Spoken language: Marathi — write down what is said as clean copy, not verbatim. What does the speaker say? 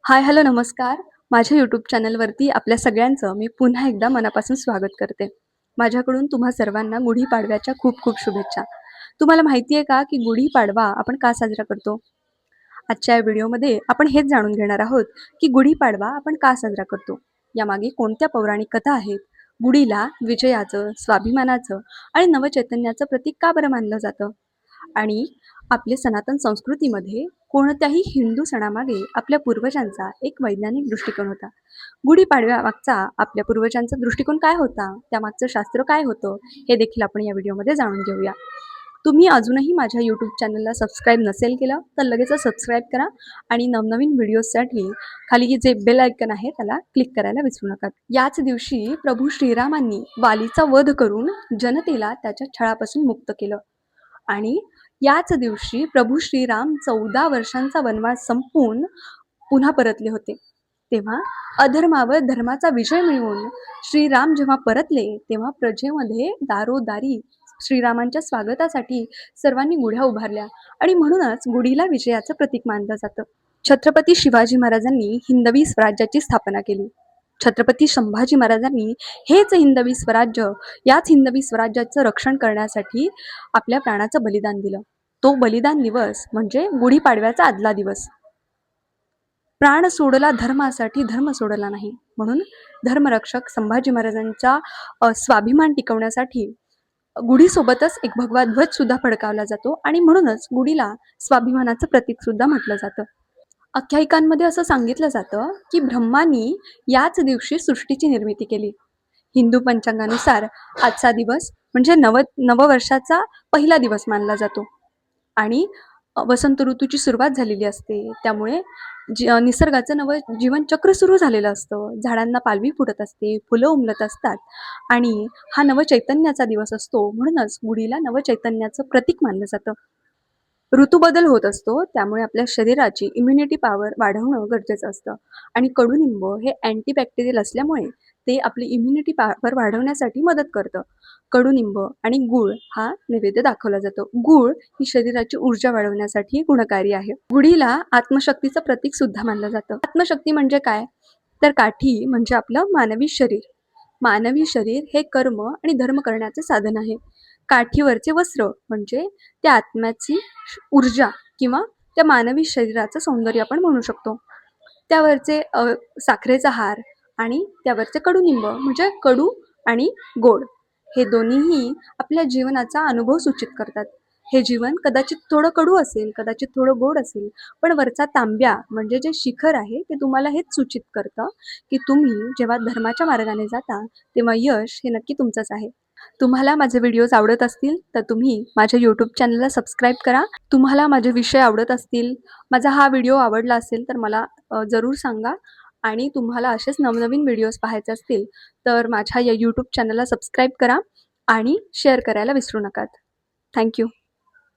हाय, हॅलो, नमस्कार. माझ्या यूट्यूब चॅनलवरती आपल्या सगळ्यांचं मी पुन्हा एकदा मनापासून स्वागत करते. माझ्याकडून तुम्हा सर्वांना गुढीपाडव्याच्या खूप खूप शुभेच्छा. तुम्हाला माहिती आहे का, की गुढीपाडवा आपण का साजरा करतो? आजच्या या व्हिडिओमध्ये आपण हेच जाणून घेणार आहोत, की गुढीपाडवा आपण का साजरा करतो? यामागे कोणत्या पौराणिक कथा आहेत? गुढीला विजयाचं, स्वाभिमानाचं आणि नवचैतन्याचं प्रतीक का बरं मानलं जातं? आणि आपले सनातन संस्कृतीमध्ये कोणत्याही हिंदू सणामागे आपल्या पूर्वजांचा एक वैज्ञानिक दृष्टिकोन होता. गुढीपाडव्यामागचा आपल्या पूर्वजांचा दृष्टिकोन काय होता? त्यामागचं शास्त्र काय होतं? हे देखील आपण या व्हिडिओमध्ये जाणून घेऊया. तुम्ही अजूनही माझ्या यूट्यूब चॅनलला सबस्क्राईब नसेल केलं तर लगेचच सबस्क्राईब करा आणि नवनवीन व्हिडिओजसाठी खाली जे बेल आयकन आहे त्याला क्लिक करायला विसरू नका. याच दिवशी प्रभू श्रीरामांनी वालीचा वध करून जनतेला त्याच्या छळापासून मुक्त केलं. आणि याच दिवशी प्रभू श्रीराम 14 वर्षांचा वनवास संपवून पुन्हा परतले होते. तेव्हा अधर्मावर धर्माचा विजय मिळवून श्रीराम जेव्हा परतले तेव्हा प्रजेमध्ये दारोदारी श्रीरामांच्या स्वागतासाठी सर्वांनी गुढ्या उभारल्या आणि म्हणूनच गुढीला विजयाचं प्रतीक मानलं जातं. छत्रपती शिवाजी महाराजांनी हिंदवी स्वराज्याची स्थापना केली. छत्रपती संभाजी महाराजांनी हेच हिंदवी स्वराज्य, याच हिंदवी स्वराज्याचं रक्षण करण्यासाठी आपल्या प्राणाचं बलिदान दिलं. तो बलिदान दिवस म्हणजे गुढीपाडव्याचा आदला दिवस. प्राण सोडला धर्मासाठी, धर्म सोडला नाही. म्हणून धर्मरक्षक संभाजी महाराजांचा स्वाभिमान टिकवण्यासाठी गुढीसोबतच एक भगवा ध्वज सुद्धा फडकावला जातो आणि म्हणूनच गुढीला स्वाभिमानाचं प्रतीक सुद्धा म्हटलं जातं. आख्यायिकांमध्ये असं सांगितलं जातं की ब्रह्मानी याच दिवशी सृष्टीची निर्मिती केली. हिंदू पंचांगानुसार आजचा दिवस म्हणजे नववर्षाचा पहिला दिवस मानला जातो आणि वसंत ऋतूची सुरुवात झालेली असते. त्यामुळे निसर्गाचं नवं जीवनचक्र सुरू झालेलं असतं. झाडांना पालवी फुटत असते, फुलं उमलत असतात आणि हा नवचैतन्याचा दिवस असतो. म्हणूनच गुढीला नवचैतन्याचं प्रतीक मानलं जातं. ऋतू बदल होत असतो, त्यामुळे आपल्या शरीराची इम्युनिटी पॉवर वाढवणं गरजेचं असतं आणि कडुनिंब हे अँटीबॅक्टेरियल असल्यामुळे ते आपली इम्युनिटी पॉवर वाढवण्यासाठी मदत करतं. कडुनिंब आणि गूळ हा नैवेद्य दाखवला जातो. गूळ ही शरीराची ऊर्जा वाढवण्यासाठी गुणकारी आहे. गुढीला आत्मशक्तीचं प्रतीक सुद्धा मानलं जातं. आत्मशक्ती म्हणजे काय? तर काठी म्हणजे आपलं मानवी शरीर. मानवी शरीर हे कर्म आणि धर्म करण्याचे साधन आहे. काठीवरचे वस्त्र म्हणजे त्या आत्म्याची ऊर्जा किंवा त्या मानवी शरीराचं सौंदर्य आपण म्हणू शकतो. त्यावरचे साखरेचा हार आणि त्यावरचे कडुनिंब म्हणजे कडू आणि गोड हे दोन्हीही आपल्या जीवनाचा अनुभव सूचित करतात. हे जीवन कदाचित थोडं कडू असेल, कदाचित थोडं गोड असेल, पण वरचा तांब्या म्हणजे जे शिखर आहे ते तुम्हाला हेच सूचित करतं की तुम्ही जेव्हा धर्माच्या मार्गाने जाता तेव्हा यश हे नक्की तुमचंच आहे. तुम्हाला माझे व्हिडिओज आवडत असतील तर तुम्ही माझ्या यूट्यूब चॅनलला सबस्क्राईब करा. तुम्हाला माझे विषय आवडत असतील, माझा हा व्हिडिओ आवडला असेल तर मला जरूर सांगा आणि तुम्हाला असेच नवनवीन व्हिडिओज पाहायचे असतील तर माझ्या या यूट्यूब चॅनलला सबस्क्राईब करा आणि शेअर करायला विसरू नका. थँक्यू.